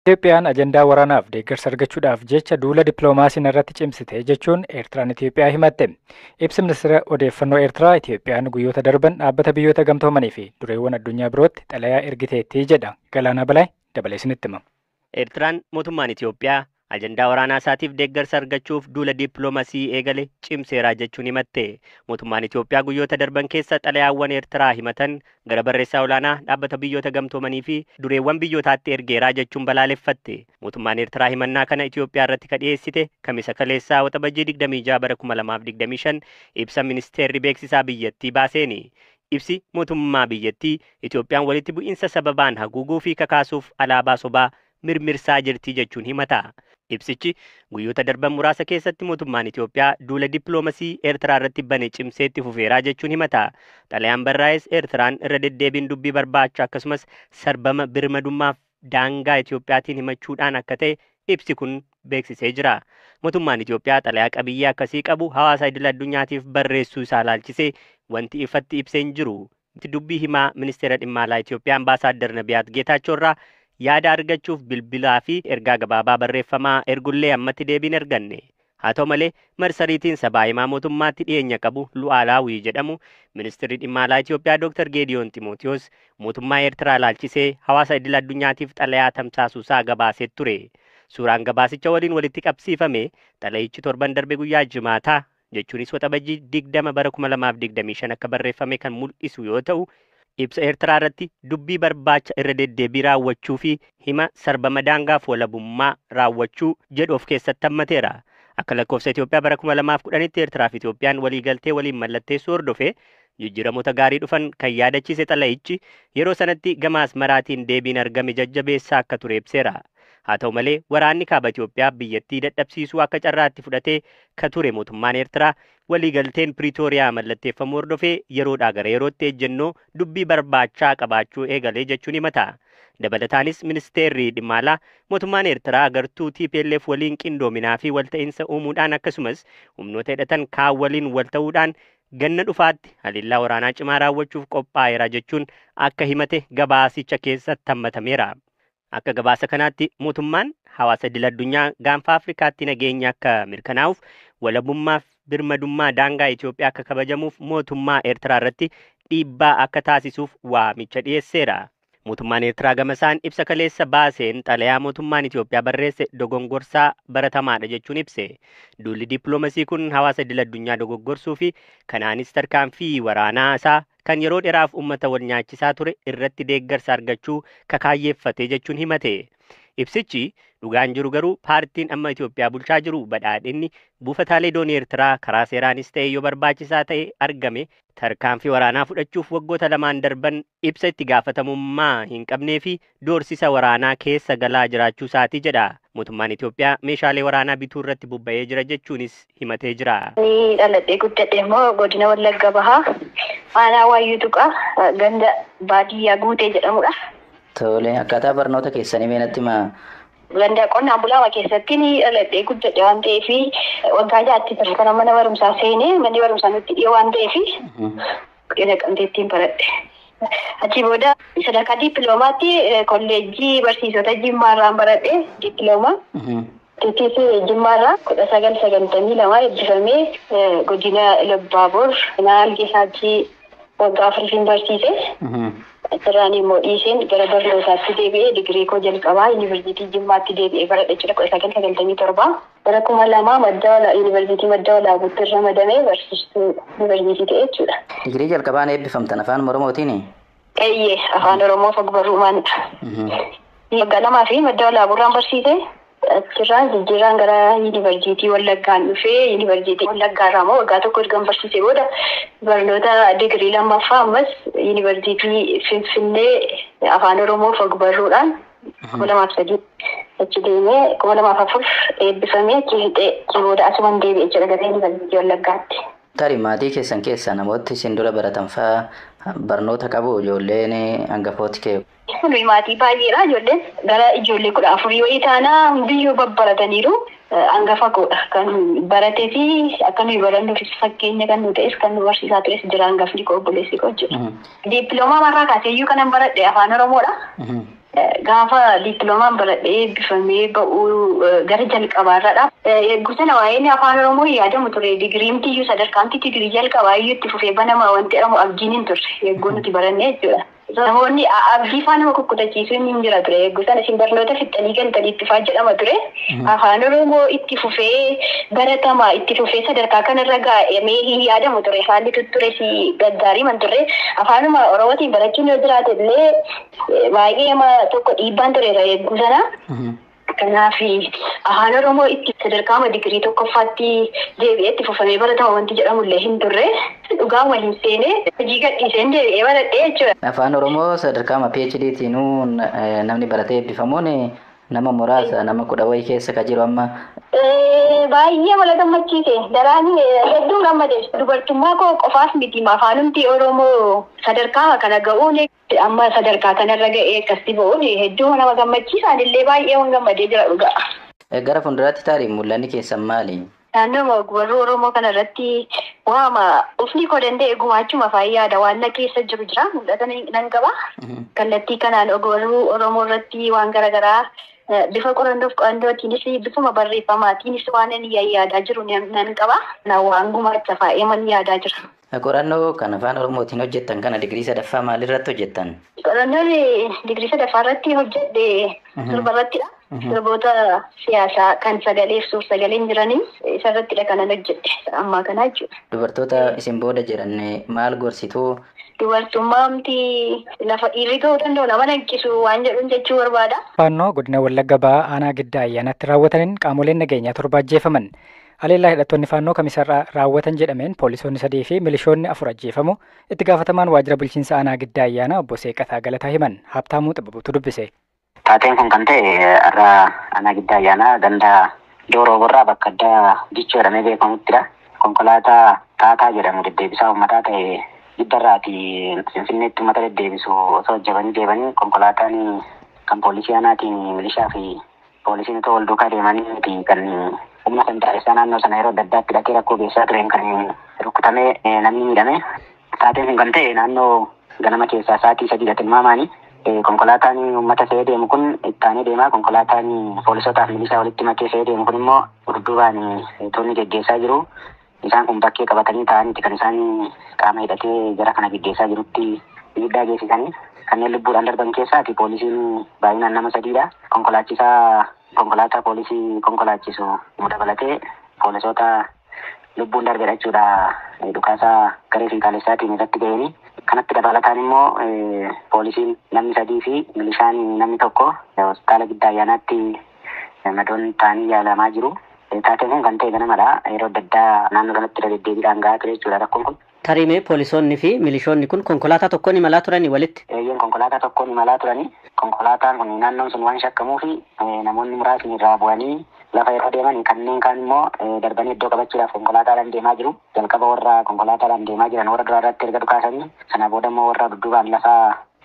Itoophiyaan ajandaa waraanaaf deeggarsa argachuudhaaf jecha duula dippiloomaasiin irratti cimsite jechuun Eertiraan Itoophiyaa himatte. Ibsi ministeera odeeffannoo Eertiraa Itoophiyaan guyyoota darban dhaabbata biyyoota gamtoomanii fi dureewwan addunyaa birootti xalayaa ergiteetti jedha. Galaanaa Balaay dabalee isinitti hima. Eertiraan mootummaan Itoophiyaa ajandaa waraanaa isaatiif deeggarsa argachuuf duula dippiloomaasii eegale cimseeraa jechuun himatte. Mootummaan Itoophiyaa guyyoota darban keessa xalayaawwan Eertiraa himatan gara barreessaa olaanaa dhaabbata biyyoota gamtoomanii fi dureewwan biyyootaatti ergeeraa jechuun balaaleffatte. Mootummaan Eertiraa himannaa kana Itoophiyaa irratti kadhiyeessite kamisa kaleessaa waxabajjii 26 bara 2025 ibsa ministeerri beeksisaa biyyattii baaseeni. Ibsi mootummaa biyyattii Itoophiyaan walitti bu'iinsa sababaan haguuguu fi kakaasuuf alaabaa sobaa mirmirsaa jirti jechuun himata. Ibsichi guyyoota darban muraasa keessatti mootummaan Itoophiyaa duula dippiloomaasii Eertiraa irratti bane cimseetti fufeeraa jechuun himata. Xalayaan barraa'es Eertiraan irra deddeebiin dubbii barbaacha akkasumas sarbama birmadummaaf daangaa Itoophiyaatiin himachuudhaan akka ta'e ibsi kun beeksisee jira. Mootummaan Itoophiyaa xalayaa qabiyyee akkasii qabu hawaasa idil addunyaatiif barreessuu isaa laalchisee wanti ifatti ibsee hin jiru. Dubbii himaa ministeera dhimma alaa Itoophiyaa Ambaasaadder Nabiyaat Geetaachoo irraa yaada argachuuf bilbilaa fi ergaa gabaabaa barreeffamaa ergullee ammatti deebiin arganne. Haa ta'u malee marsariitiin sabaa himaa mootummaatti dhiyeenya qabu Lu'aalaawii jedhamu ministeerri dhimma alaa Itoophiyaa Dr. Geediyoon Timootiyoos mootummaa Eertiraa laalchisee hawaasa idil addunyaatiif xalayaa tamsaasuusaa gabaasee ture. Suuraan gabaasicha waliin walitti qabsiifame xalayichi torban darbe guyyaa Jimaataa jechuunis waxabajjii 20 bara 2025 akka barreeffame kan mul'isu yoo ta'u, ibsa Eertiraa irratti dubbii barbaacha irra deddeebii raawwachuu fi hima sarbama daangaaf walabummaa raawwachuu jedhu of keessatti hammateera. Akka lakkoofsa Itoophiyaa bara 2010tti Eertiraa fi Itoophiyaan waliigaltee waliin mallatteessuu hordofee jijjiiramoota gaarii dhufan kan yaadachiise xalayichi yeroo sanatti gama Asmaraatiin deebiin argame jajjabeessaa akka ture ibseera. Haa ta'u malee waraanni kaaba Itoophiyaa biyyattii dadhabsiisuu akka carraatti fudhatee ka ture mootummaan Eertiraa waliigalteen Piriitooriyaa mallatteeffamuu hordofee yeroodhaa gara yerootti ejjennoo dubbii barbaachaa qabaachuu eegalee jechuun himata. Dabalataanis ministeerri dhimma alaa mootummaan Eertiraa agartuu TPLF waliin qindoominaa fi walta'iinsa uumuudhaan akkasumas humnoota hidhatan kaan waliin walta'uudhaan ganna dhufaatti haliillaa waraanaa cimaa raawwachuuf qophaa'eera jechuun akka himate gabaasicha keessatti hammatameera. Akka gabaasa kanaatti mootummaan hawaasa idil addunyaa gaanfa Afrikaatti nageenya akka mirkanaa'uuf walabummaaf birmadummaa daangaa Itoophiyaa akka kabajamuuf mootummaa Eertiraa irratti dhiibbaa akka taasisuuf waamicha dhiyeesseera. Mootummaan Eertiraa gamasaan ibsa kaleessa baaseen xalayaa mootummaan Itoophiyaa barreesse dogongorsaa baratamaadha jechuun ibse. Duulli dippiloomaasii kun hawaasa idil addunyaa dogoggorsuu fi kanaanis tarkaanfii waraanaa isaa kan yeroo dheeraaf uummata wal nyaachisaa ture irratti deeggarsa argachuu kakaayyeeffate jechuun himate. Ibsichi dhugaan jiru garuu paartiin amma Itoophiyaa bulchaa jiru badhaadhinni buufataalee doonii Eertiraa karaa seeraanis ta'e yoo barbaachisaa ta'e argame tarkaanfii waraanaa fudhachuuf waggoota lamaan darban ibsa itti gaafatamummaa hin qabnee fi doorsisa waraanaa keessa galaa jiraachuu isaatii jedha. Mootummaan Itoophiyaa meeshaalee waraanaa bituu irratti bobba'ee jira jechuunis himatee jira. Ni dhaladhee guddadhe immoo godina Wallagga Bahaa aanaa Waayyuu Tuqaa ganda baadiyyaa Guutee jedhamudha. Tole akkaataa barnoota keessanii meenatti maa ganda qonnaan bulaa keessatti ni dhaladhee guddadhe waan ta'eef waggaa jaatti ture kana mana barumsaa seenee manni barumsaa nutti dhiyoo waan ta'eef Naqamteettiin baradhe. Achi booda sadarkaa dippiloomaatti kolleejjii barsiisota Jimmaarraan baradhe dippiloomaa. TTC Jimmaarraa 1992 eebbifamee godina Ilubaaboor naannoo Geessaachii waggaa 4 barsiise. Asirraan immoo dhiiseen gara barnootaatti deebi'ee digirii koo jalqabaa yuunivarsiitii Jimmaatti deebi'ee baradhe jechuudha 1997. Bara 2000 madda yuunivarsiitii madda walaabuutti ramadamee barsiistuu yuunivarsiitii ta'e jechuudha. Digirii jalqabaan eebbifamtan afaan Oromootiini? Eeyyee afaan Oromoo ogbarruumaanidha. Waggaa lamaa fi madda walaabuurraan barsiise. Achirraan jijjiirraan gara yuunivarsiitii Wallaggaan dhufee yuunivarsiitii Wallaggaarraa immoo waggaa tokko erga barsiisee booda barnoota digirii lammaffaa ammas yuunivarsiitii Finfinnee afaan Oromoo ogbarruudhaan 2003 achi deemee 2004 eebbifamee achi hixee booda asumaan deebi'ee jechuudha gara yuunivarsiitii Wallaggaatti. Tarii maatii keessan keessa namooti isin dura baratan fa'aa barnoota qabu ijoolleen hangafooti kee? Nuyi maatii baay'eedha ijoolleen gara ijoollee 14 wayii taanaa hundiyyuu babbarataniiru hangafa godha kan baratee fi akka nuyi barannuufis fakkeenya kan nu ta'es kan nu barsiisaa tures jira hangafni koo obboleessi koo jechuudha. Dippiloomaa marraa kaaseeyyuu kanan baradhe afaan Oromoodha. Gaafa diploomaan baradhee eebbifamee ba'uu gara jalqabaarradha. Gusana waa'een afaan Oromoo yaadamu ture. Digiriimtiyyuu sadarkaanti digirii jalqabaayyuu itti fufee banamaa wanti jedhamu abdiin hin turre. Eeggoo nuti barannee jechuudha. Namoonni abdii faana nama kukkudachiisuun hin jira ture. Gusana isin barnoota fixanii galtanii itti faa jedhama ture. Afaan Oromoo itti fufee baratamaa itti fufee sadarkaa kanarra gaa'emee hin yaadamu ture. Haalli tutture si gaggaarii man ture. Afaanuma Oromootiin barachuun yoo jiraate illee baay'ee tokko dhiibbaan tureera Gusana. Kanaaf afaan Oromoo itti sadarkaa digirii tokkoffaatti deebi'ee itti fufamee baratama wanti jedhamullee hin turre. Dhugaan waliin seenee hojii gadhiiseen deebi'ee baradhee jechuudha. Afaan Oromoo sadarkaa PhD'tiinuu namni baratee eebbifamuun nama muraasa nama 10 wayii keessa ka jiru amma. Baay'ee wal gammachiise. Daraan hedduu gammade. Dubartummaa koo qofaas miti afaanumti Oromoo sadarkaa kana ga'uun amma sadarkaa kanarra ga'ee akkasii ba'uun hedduu nama gammachiisan illee baay'ee waan gammadee jira dhugaa. Gara fuulduraatti taariin mul'anni keessan maali? Naannoo warra Oromoo kanarratti waama ofii koo danda'e gumaachuma fayyaada waan na keessa jiru jira mul'ata nan qaba. Kallattii kanaan ogbarruu Oromoo irratti waan garaagaraa bifa qorannootiinis bifuma barreeffamaatiinis waan inni yaadaa jiru nan qaba. Waan gumaacha fa'ee man yaadaa jira. Qorannoo kan afaan Oromootiin hojjettan kana digirii sadaffaa maalirratti hojjettan? Qorannoon digirii sadaffaa irratti hojjedhe sirbarrattidha. Sirboota siyaasaa kan sagalee fi suur-sagaleen jiranii isarrattidha kanan hojjedhe ammaa kana jechuudha. Dubartoota isin booda jiran maal gorsituu? Dubartummaamti lafa dhiirri ga'uu danda'u nama hanqisu waan jedhuun jechuu barbaada. Faannoo godina Wallagga Ba'aa aanaa Giddaa ayyaanatti raawwataniin qaamoleen nageenyaa 7 ajjeefaman. Haleellaa hidhattoonni faannoo kamisarraa raawwatan jedhameen poolisoonni 3 fi milishoonni 4 ajjeefamu itti gaafatamaan waajjira bulchiinsa aanaa Giddaa ayyaanaa obbo Seeqataa Galataa himan. Habtaamuu Xibbabuutu dubbise. Taateen kun kan ta'e irraa aanaa Giddaa ayyaanaa ganda Dooroo Borraa bakka addaa Dichoo jedhamee beekamuttidha. Konkolaataa Taataa jedhamu deddeebisaa uummataa ta'e Giddarraati Finfinneetti uummata deddeebisu osoo hojjetanii deemanii konkolaataan kan poolisii aanaatiin milishaa fi poolisiin wal duukaa deemanii kan humna santaarisaa naannoo sana yeroo adda addaatti dhaqee rakkoo geessaa tureen kan rukutamee namni miidhame. Taateen kun kan ta'e naannoo ganama keessaa sa'aatii 3 tilmaamaanii konkolaataan uummata fe'ee deemu kun ittaanee deemaa. Konkolaataan poolisootaaf milishaa walitti makee fe'ee deemu kun immoo dudduubaan toonni geggeessaa jiru. Isaan kun bakkee qabatanii ta'aniiti kan isaan qaama hidhatee gara kana geggeessaa jirutti miidhaa geessisanii. Kanneen lubbuudhaan darban keessaati poolisiin baay'inaan nama 3dha. Konkolaataa poolisii konkolaachisu dabalatee poolisoota lubbuun darbedha jechuudha. Dhukaasaa garee fiigaalessaatiin irratti ga'anii. Kanatti dabalataan immoo poolisiin namni 3 fi milishaan namni 1 hospitaala Giddaa ayyaanaatti madoon ta'anii yaalamaa jiru. Taateen kun kan ta'e ganamadha. Yeroo adda addaa naannoo kanatti irra deddeebiidhaan gahaa ture jechuudha rakkoon kun. Tarimee poolisoonni fi milishoonni kun konkolaataa tokkoon imalaa turanii walitti? Konkolaataa tokkoon imalaa turanii. Konkolaataan kun naannoon sun waan shakkamuu fi namoonni muraasni irraa bu'anii lafa yeroo deeman kanneen kaan immoo darbanii iddoo qabachuudhaaf konkolaataadhaan deemaa jiru. Jalqaba warra konkolaataadhaan deemaa jiran warra duraarratti erga dhukaasanii sana booda immoo warra dudduubaan lafa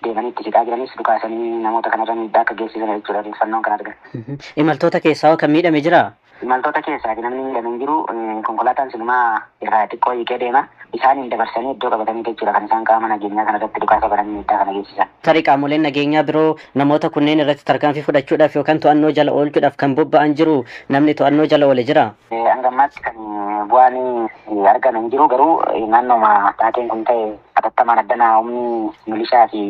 deemanii itti siqaa jiranis dhukaasanii namoota kanarra miidhaa akka geessisan jechuudha odeeffannoon kan argan. Imaltoota keessaa kan miidhame jiraa? Imaltoota keessaa namni miidhame hin jiru. Konkolaataan sinumaa irraa xiqqoo hiikee deema. Isaaniin dabarsanii iddoo qabatanii jechuudha kan isaan qaama nageenyaa kanarratti dhukaasa bananii miidhaa kana geessisan. Tarii qaamoleen nageenyaa biroo namoota kunneen irratti tarkaanfii fudhachuudhaaf yookaan to'annoo jala oolchuudhaaf kan bobba'an jiru namni to'annoo jala oole jira? Hangammaatti kan bu'aan argame hin jiru garuu naannooma taateen kun ta'e atattamaan addanaa humni milishaa fi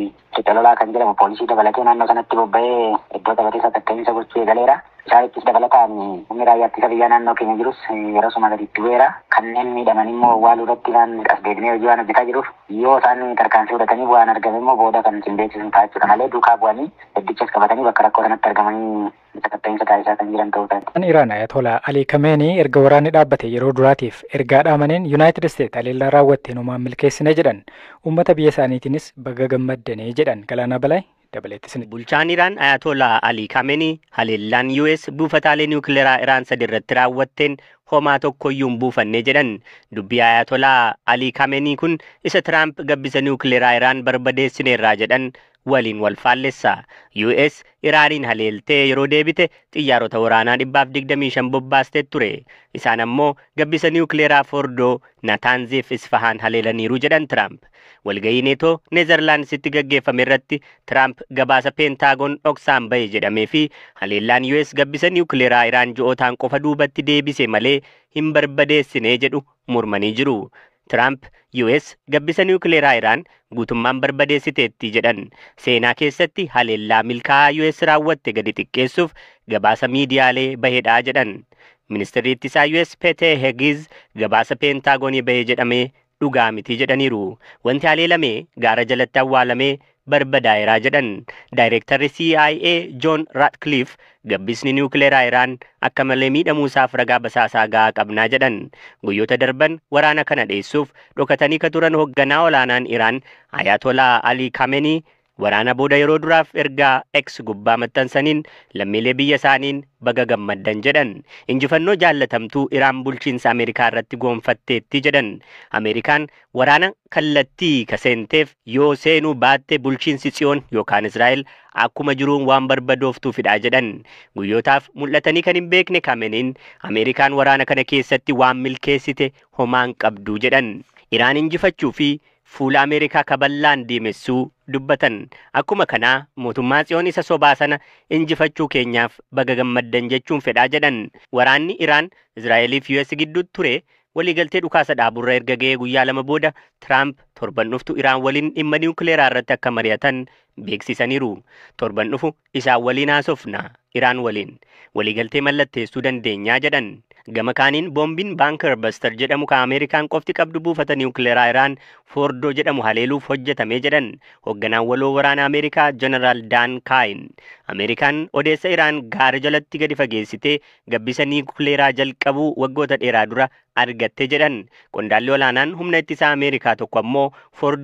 lolaa kan jedhamu poolisii dabalatee naannoo sanatti bobba'ee iddoo qabatee sakatta'insa gochuu eegaleera. Isaanittis dabalataan humni raayyaa ittisa biyyaa naannoo keenya jirus yeroo suma gaditti bu'eera. Kanneen miidhaman immoo waan irratti waan as deebinee hojii waan hojjetaa jiruuf yoo isaan tarkaanfii fudhatanii bu'aan argame immoo booda kan isin beeksisan ta'a jechuudha malee duukaa bu'anii heddichas qabatanii bakka rakkoo sanatti argamanii sakatta'insa taasisaa kan jiran ta'uu taati. Iraan Ayatollah Ali Khamenei erga waraanni dhaabbate yeroo duraatiif ergaa dhaamaniin Yuunaayitid Isteet haleellaa raawwatteen homaan milkeessine jedhan uummata biyya isaaniitiinis baga gammaddanii jedhan. Galaanaa Balaay dabaleettis. Bulchaan Iraan Ayatollah Ali Khamenei haleellaan US buufataalee niwukileeraa Iraan 3 irratti raawwatteen homaa tokkoyyuu hin buufanne jedhan. Dubbii Ayatollah Ali Khamenei kun isa Tiraamp gabbisa niwukileeraa Iraan barbadeessineerraa jedhan waliin wal faallessa. US Iraaniin haleeltee yeroo deebite xiyyaarota waraanaa 125 bobbaastee ture. Isaan ammoo gabbisa niwukileeraa Fordoo, Natanziif Isfahaan haleelaniiru jedhan Trump. Walgahii neetoo Neezerlaandsitti gaggeeffame irratti Trump gabaasa peentaagoon dhoksaan bahe jedhamee fi haleellaan US gabbisa niwukileeraa Iraan ji'ootaan qofa duubatti deebise malee hin barbadeessine jedhu mormanii jiru. Trump US gabbisa niwukileeraa Iraan guutummaan barbadeessiteetti jedhan. Seenaa keessatti haleellaa milkaa'aa US raawwatte gadi xiqqeessuuf gabaasa miidiyaalee bahedhaa jedhan. Ministeerri ittisaa US Pete Hegiz gabaasa peentaagoonii bahe jedhamee dhugaa miti jedhaniiru. Wanti haleelame gaara jalatti awwaalamee barbadaa'eeraa jedhan. Daayireektarri CIA John Ratcliffe gabbisni niwukileeraa Iraan akka malee miidhamuusaaf ragaa basaasaa gahaa qabnaa jedhan. Guyyoota darban waraana kana dheessuuf dhokatanii ka turan hoogganaa olaanaan Iraan Ayatollah Ali Khamenei waraana booda yeroo duraaf ergaa X gubbaa maxxansaniin lammiilee biyya isaaniin baga gammaddan jedhan. Injifannoo jaallatamtuu Iraan bulchiinsa Ameerikaa irratti goonfatteetti jedhan. Ameerikaan waraana kallattii kaseenteef yoo seenuu baatte bulchiinsi Tsiyoon yookaan Israa'el akkuma jiruun waan barbadooftuufidha jedhan. Guyyootaaf mul'atanii kan hin beekne Khameneiin Ameerikaan waraana kana keessatti waan milkeessite homaan qabdu jedhan. Iraan injifachuu fi fuula Ameerikaa kaballaan diimessuu dubbatan. Akkuma kanaa mootummaa Tsiyoon isa sobaa sana injifachuu keenyaaf baga gammaddan jechuun fedhaa jedhan. Waraanni Iraan Israa'eliif US gidduutti ture waliigaltee dhukaasa dhaaburra erga ga'ee guyyaa 2 booda Trump torban dhuftu Iraan waliin dhimma niwukileeraa irratti akka mari'atan beeksisaniiru. Torban dhufu isaan waliin haasofna Iraan waliin waliigaltee mallatteessuu dandeenyaa jedhan. Gama kaaniin boombiin Bunker Buster jedhamu kan Ameerikaan qofti qabdu buufata niwukileeraa Iraan Fordoo jedhamu haleeluuf hojjetame jedhan. Hoogganaan waloo waraana Ameerikaa General Dan Kain. Ameerikaan odeessa Iraan gaara jalatti gadi fageessitee gabbisa niwukileeraa jalqabuu waggoota dheeraa dura argatte jedhan. Qondaalli olaanaan humna ittisaa Ameerikaa tokko ammoo Fordoo